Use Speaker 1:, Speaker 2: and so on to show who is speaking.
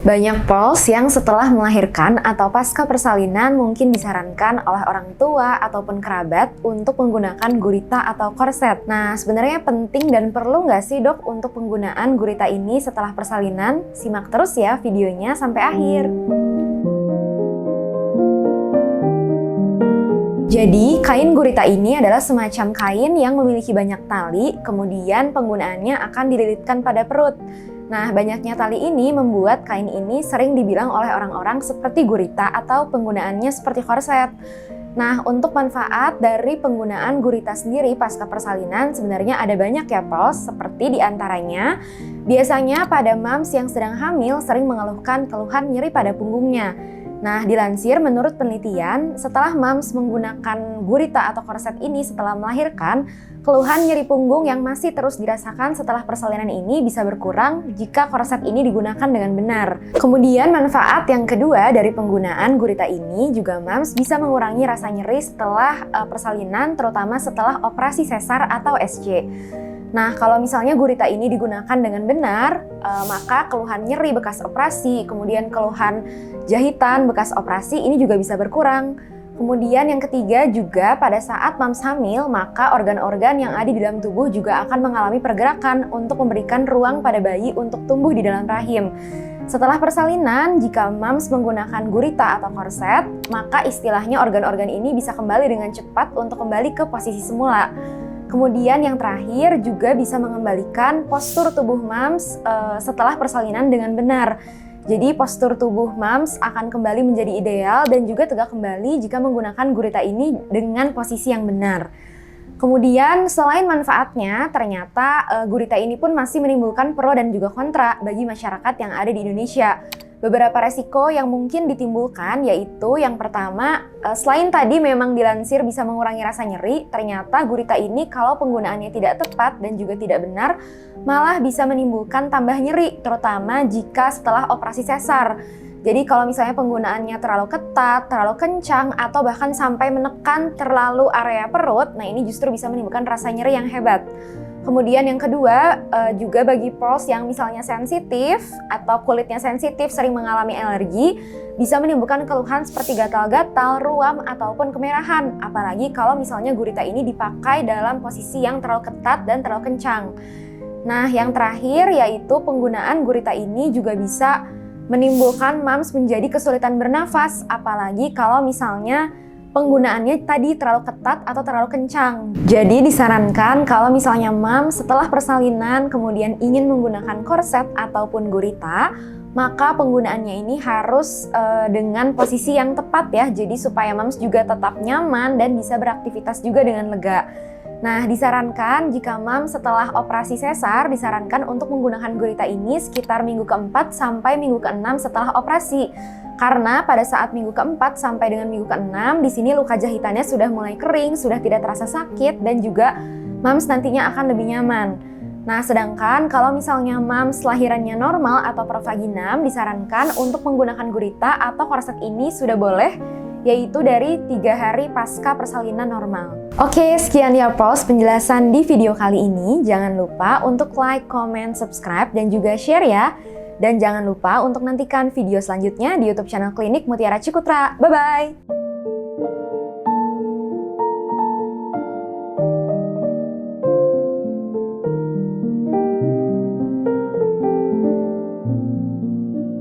Speaker 1: Banyak pearls yang setelah melahirkan atau pasca persalinan mungkin disarankan oleh orang tua ataupun kerabat untuk menggunakan gurita atau korset. Nah, sebenarnya penting dan perlu nggak sih dok untuk penggunaan gurita ini setelah persalinan? Simak terus ya videonya sampai akhir. Jadi, kain gurita ini adalah semacam kain yang memiliki banyak tali, kemudian penggunaannya akan dililitkan pada perut. Nah, banyaknya tali ini membuat kain ini sering dibilang oleh orang-orang seperti gurita atau penggunaannya seperti korset. Nah, untuk manfaat dari penggunaan gurita sendiri pasca persalinan sebenarnya ada banyak ya pearls, seperti diantaranya biasanya pada moms yang sedang hamil sering mengeluhkan keluhan nyeri pada punggungnya. Nah, dilansir menurut penelitian, setelah moms menggunakan gurita atau korset ini setelah melahirkan, keluhan nyeri punggung yang masih terus dirasakan setelah persalinan ini bisa berkurang jika korset ini digunakan dengan benar. Kemudian manfaat yang kedua dari penggunaan gurita ini juga moms bisa mengurangi rasa nyeri setelah persalinan, terutama setelah operasi sesar atau SC. Nah, kalau misalnya gurita ini digunakan dengan benar, maka keluhan nyeri bekas operasi, kemudian keluhan jahitan bekas operasi ini juga bisa berkurang. Kemudian yang ketiga juga pada saat moms hamil, maka organ-organ yang ada di dalam tubuh juga akan mengalami pergerakan untuk memberikan ruang pada bayi untuk tumbuh di dalam rahim. Setelah persalinan, jika moms menggunakan gurita atau korset, maka istilahnya organ-organ ini bisa kembali dengan cepat untuk kembali ke posisi semula. Kemudian yang terakhir juga bisa mengembalikan postur tubuh moms setelah persalinan dengan benar. Jadi postur tubuh moms akan kembali menjadi ideal dan juga tegak kembali jika menggunakan gurita ini dengan posisi yang benar. Kemudian selain manfaatnya, ternyata gurita ini pun masih menimbulkan pro dan juga kontra bagi masyarakat yang ada di Indonesia. Beberapa resiko yang mungkin ditimbulkan yaitu yang pertama, selain tadi memang dilansir bisa mengurangi rasa nyeri, ternyata gurita ini kalau penggunaannya tidak tepat dan juga tidak benar, malah bisa menimbulkan tambah nyeri, terutama jika setelah operasi sesar. Jadi kalau misalnya penggunaannya terlalu ketat, terlalu kencang, atau bahkan sampai menekan terlalu area perut, nah ini justru bisa menimbulkan rasa nyeri yang hebat. Kemudian yang kedua, juga bagi pearls yang misalnya sensitif atau kulitnya sensitif sering mengalami alergi, bisa menimbulkan keluhan seperti gatal-gatal, ruam, ataupun kemerahan. Apalagi kalau misalnya gurita ini dipakai dalam posisi yang terlalu ketat dan terlalu kencang. Nah, yang terakhir yaitu penggunaan gurita ini juga bisa menimbulkan moms menjadi kesulitan bernafas, apalagi kalau misalnya penggunaannya tadi terlalu ketat atau terlalu kencang. Jadi disarankan kalau misalnya moms setelah persalinan kemudian ingin menggunakan korset ataupun gurita, maka penggunaannya ini harus dengan posisi yang tepat ya. Jadi supaya moms juga tetap nyaman dan bisa beraktivitas juga dengan lega. Nah, disarankan jika moms setelah operasi sesar, disarankan untuk menggunakan gurita ini sekitar minggu ke-4 sampai minggu ke-6 setelah operasi. Karena pada saat minggu ke-4 sampai dengan minggu ke-6, di sini luka jahitannya sudah mulai kering, sudah tidak terasa sakit, dan juga moms nantinya akan lebih nyaman. Nah, sedangkan kalau misalnya moms lahirannya normal atau provaginam, disarankan untuk menggunakan gurita atau korset ini sudah boleh, yaitu dari 3 hari pasca persalinan normal. Oke, sekian ya pearls penjelasan di video kali ini. Jangan lupa untuk like, comment, subscribe, dan juga share ya. Dan jangan lupa untuk nantikan video selanjutnya di YouTube channel Klinik Mutiara Cikutra. Bye-bye!